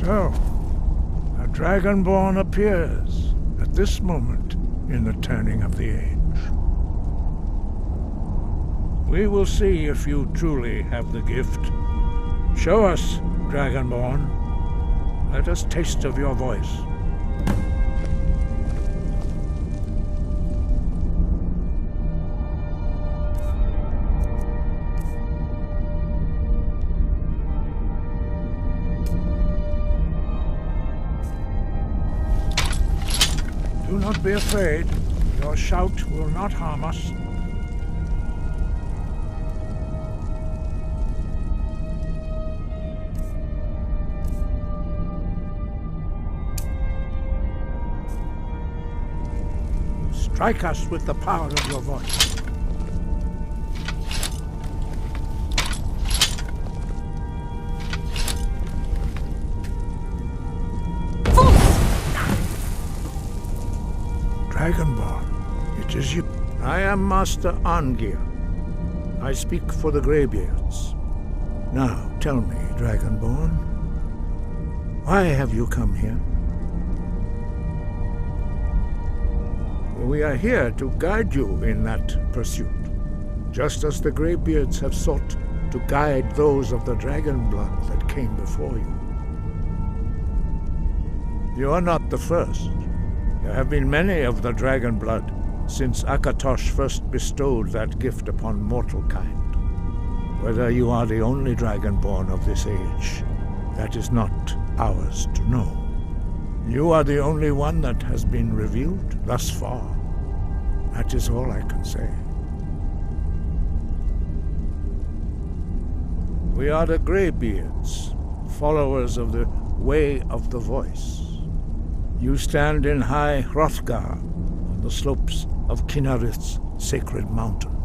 So, a Dragonborn appears at this moment in the turning of the age. We will see if you truly have the gift. Show us, Dragonborn. Let us taste of your voice. Do not be afraid. Your shout will not harm us. Strike us with the power of your voice. Dragonborn, it is you. I am Master Arngir. I speak for the Greybeards. Now, tell me, Dragonborn, why have you come here? We are here to guide you in that pursuit, just as the Greybeards have sought to guide those of the dragon blood that came before you. You are not the first. There have been many of the dragon blood since Akatosh first bestowed that gift upon mortal kind. Whether you are the only dragonborn of this age, that is not ours to know. You are the only one that has been revealed thus far. That is all I can say. We are the Greybeards, followers of the Way of the Voice. You stand in high Hrothgar, on the slopes of Kinnarith's sacred mountain.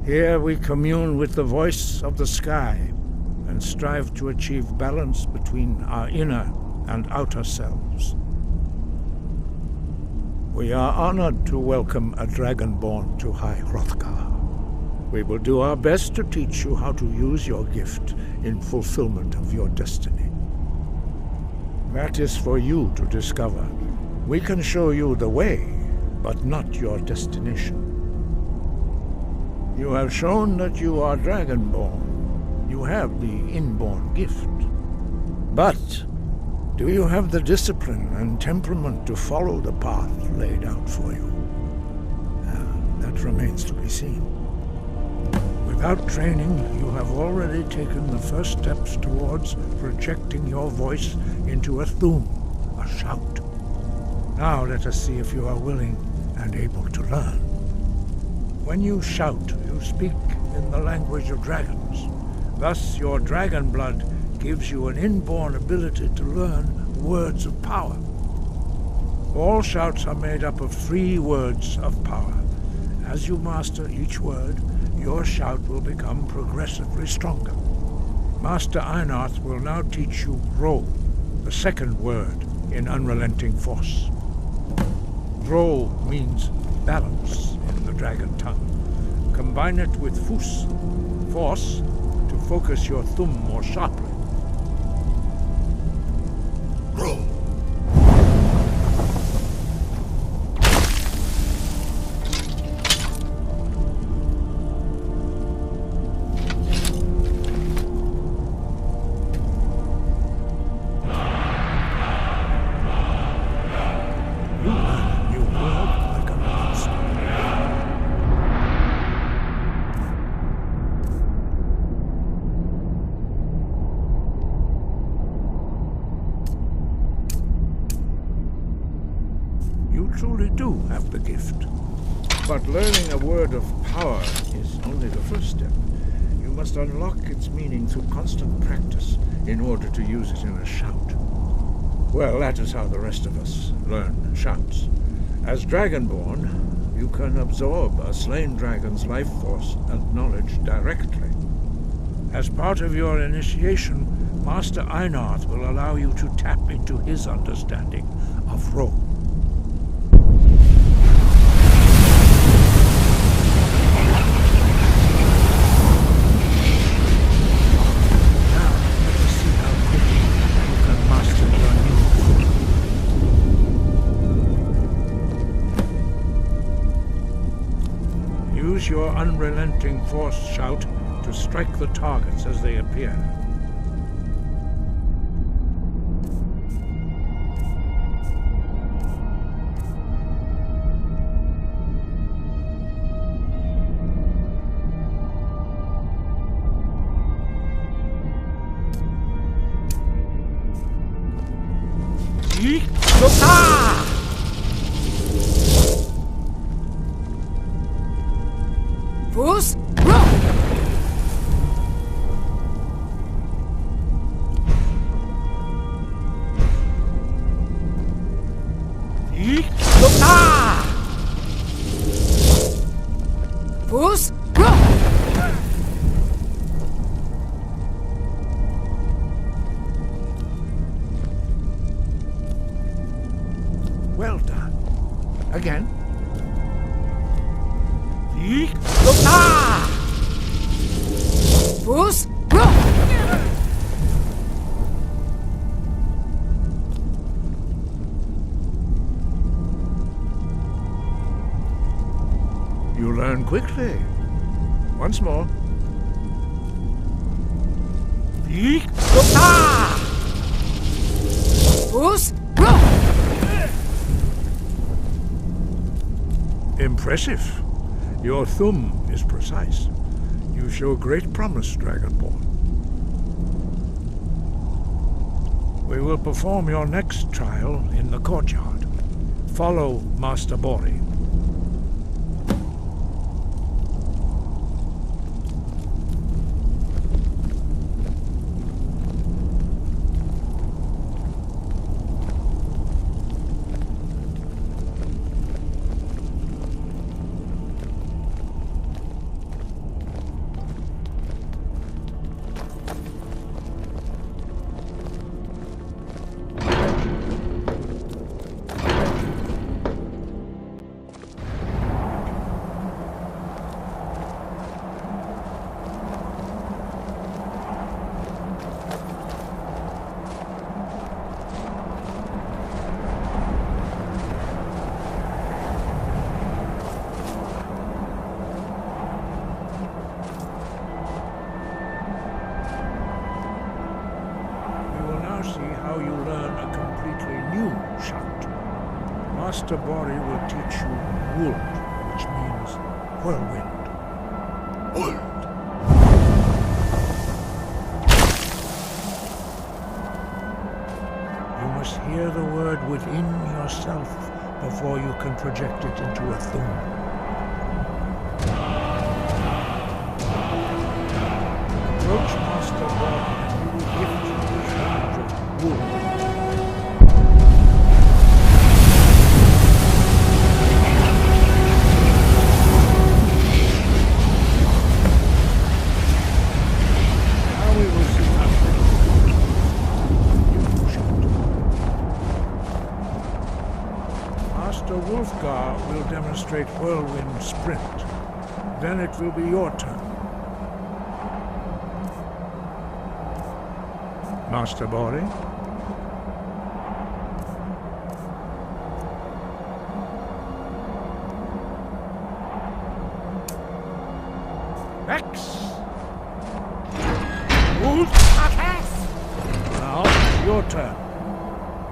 Here we commune with the voice of the sky and strive to achieve balance between our inner and outer selves. We are honored to welcome a dragonborn to High Hrothgar. We will do our best to teach you how to use your gift in fulfillment of your destiny. That is for you to discover. We can show you the way, but not your destination. You have shown that you are dragonborn. You have the inborn gift. But do you have the discipline and temperament to follow the path laid out for you? That remains to be seen. Without training, you have already taken the first steps towards projecting your voice into a thum, a shout. Now let us see if you are willing and able to learn. When you shout, you speak in the language of dragons. Thus, your dragon blood gives you an inborn ability to learn words of power. All shouts are made up of 3 words of power. As you master each word, your shout will become progressively stronger. Master Einarth will now teach you Ro, the second word in Unrelenting Force. Ro means balance in the dragon tongue. Combine it with Fus, force, to focus your thumb more sharply. Ro. You truly do have the gift. But learning a word of power is only the first step. You must unlock its meaning through constant practice in order to use it in a shout. Well, that is how the rest of us learn shouts. As Dragonborn, you can absorb a slain dragon's life force and knowledge directly. As part of your initiation, Master Einarth will allow you to tap into his understanding of Ro. Use your unrelenting force shout to strike the targets as they appear. Bruce, Bruce, Well done. Again. Bruce, You learn quickly. Once more. Bruce, Impressive. Your thumb is precise. You show great promise, Dragonborn. We will perform your next trial in the courtyard. Follow Master Bori. Master Bori will teach you Wold, which means whirlwind. Wold. You must hear the word within yourself before you can project it into a thum. Approach Master Bori and you will gift him the charge of Wold. Wolfgar will demonstrate whirlwind sprint. Then it will be your turn. Master Bori? X! Wolf! Now, your turn.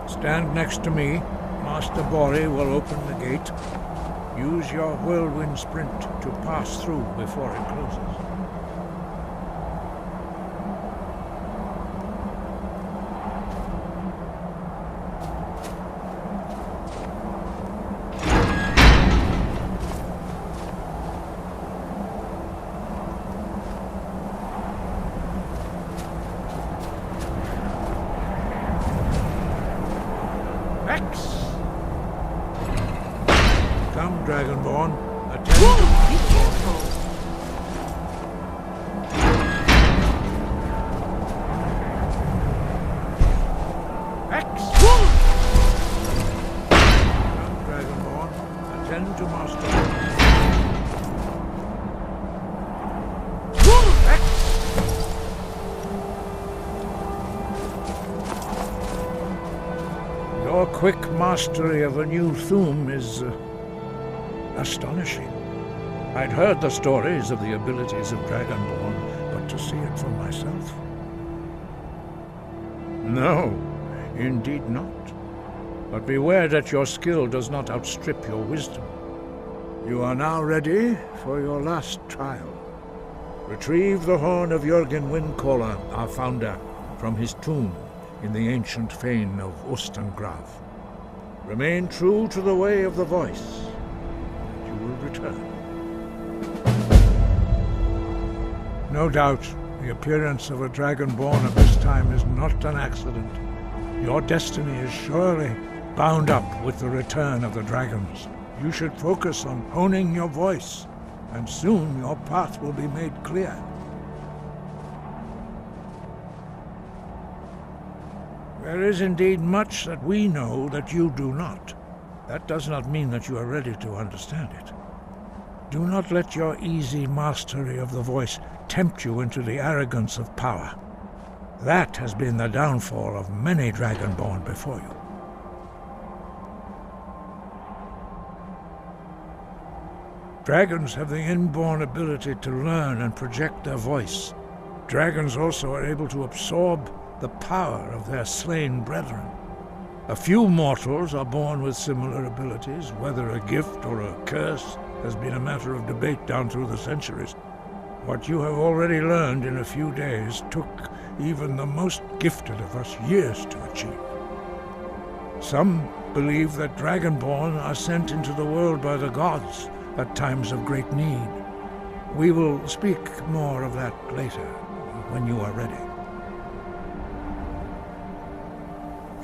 Stand next to me. Master Bori will open the gate. Use your whirlwind sprint to pass through before it closes. X! Come, Dragonborn. Attend. Whoa, be careful. X! Whoa. Come, Dragonborn. Attend to Master. Whoa. X! Your quick mastery of a new thum is astonishing. I'd heard the stories of the abilities of Dragonborn, but to see it for myself? No, indeed not. But beware that your skill does not outstrip your wisdom. You are now ready for your last trial. Retrieve the horn of Jürgen Windcaller, our founder, from his tomb in the ancient fane of Ostengrav. Remain true to the way of the voice, and you will return. No doubt, the appearance of a Dragonborn at this time is not an accident. Your destiny is surely bound up with the return of the dragons. You should focus on honing your voice, and soon your path will be made clear. There is indeed much that we know that you do not. That does not mean that you are ready to understand it. Do not let your easy mastery of the voice tempt you into the arrogance of power. That has been the downfall of many Dragonborn before you. Dragons have the inborn ability to learn and project their voice. Dragons also are able to absorb the power of their slain brethren. A few mortals are born with similar abilities. Whether a gift or a curse has been a matter of debate down through the centuries. What you have already learned in a few days took even the most gifted of us years to achieve. Some believe that Dragonborn are sent into the world by the gods at times of great need. We will speak more of that later, when you are ready.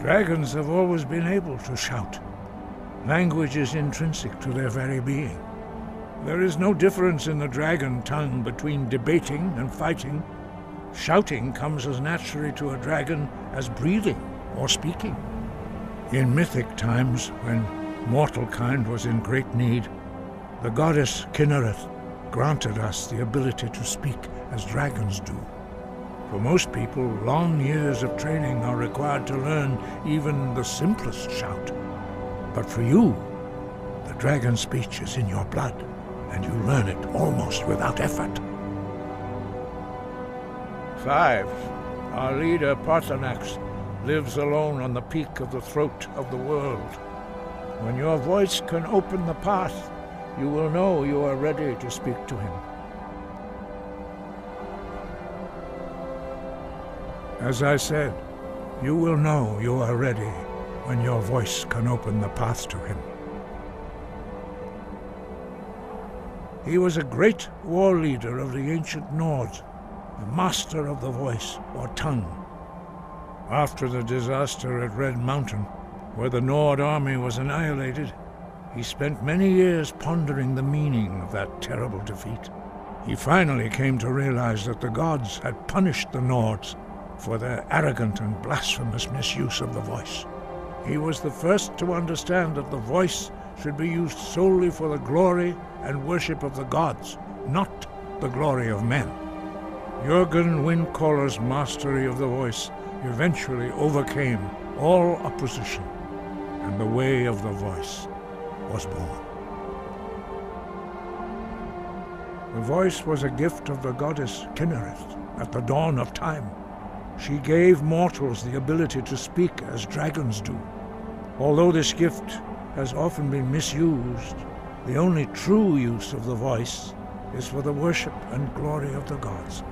Dragons have always been able to shout. Language is intrinsic to their very being. There is no difference in the dragon tongue between debating and fighting. Shouting comes as naturally to a dragon as breathing or speaking. In mythic times, when mortal kind was in great need, the goddess Kinnereth granted us the ability to speak as dragons do. For most people, long years of training are required to learn even the simplest shout. But for you, the dragon speech is in your blood, and you learn it almost without effort. 5. Our leader, Parthenax, lives alone on the peak of the throat of the world. When your voice can open the path, you will know you are ready to speak to him. As I said, you will know you are ready when your voice can open the path to him. He was a great war leader of the ancient Nords, a master of the voice or tongue. After the disaster at Red Mountain, where the Nord army was annihilated, he spent many years pondering the meaning of that terrible defeat. He finally came to realize that the gods had punished the Nords for their arrogant and blasphemous misuse of the voice. He was the first to understand that the voice should be used solely for the glory and worship of the gods, not the glory of men. Jürgen Windcaller's mastery of the voice eventually overcame all opposition, and the way of the voice was born. The voice was a gift of the goddess Kinnereth at the dawn of time. She gave mortals the ability to speak as dragons do. Although this gift has often been misused, the only true use of the voice is for the worship and glory of the gods.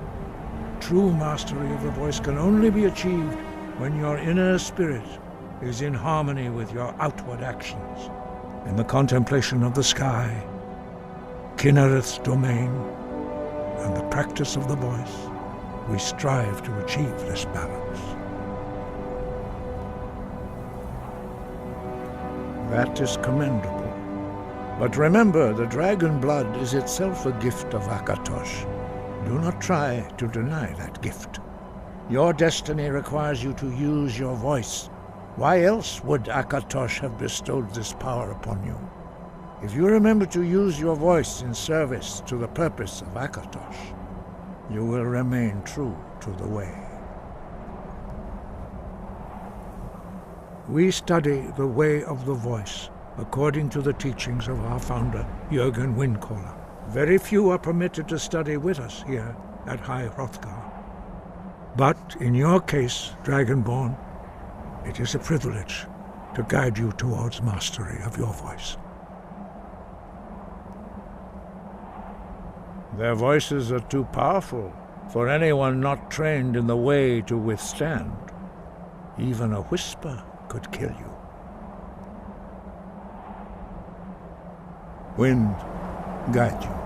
True mastery of the voice can only be achieved when your inner spirit is in harmony with your outward actions. In the contemplation of the sky, Kinnereth's domain, and the practice of the voice, we strive to achieve this balance. That is commendable. But remember, the dragon blood is itself a gift of Akatosh. Do not try to deny that gift. Your destiny requires you to use your voice. Why else would Akatosh have bestowed this power upon you? If you remember to use your voice in service to the purpose of Akatosh, you will remain true to the way. We study the way of the voice according to the teachings of our founder, Jürgen Windcaller. Very few are permitted to study with us here at High Hrothgar. But in your case, Dragonborn, it is a privilege to guide you towards mastery of your voice. Their voices are too powerful for anyone not trained in the way to withstand. Even a whisper could kill you. Wind, guide you.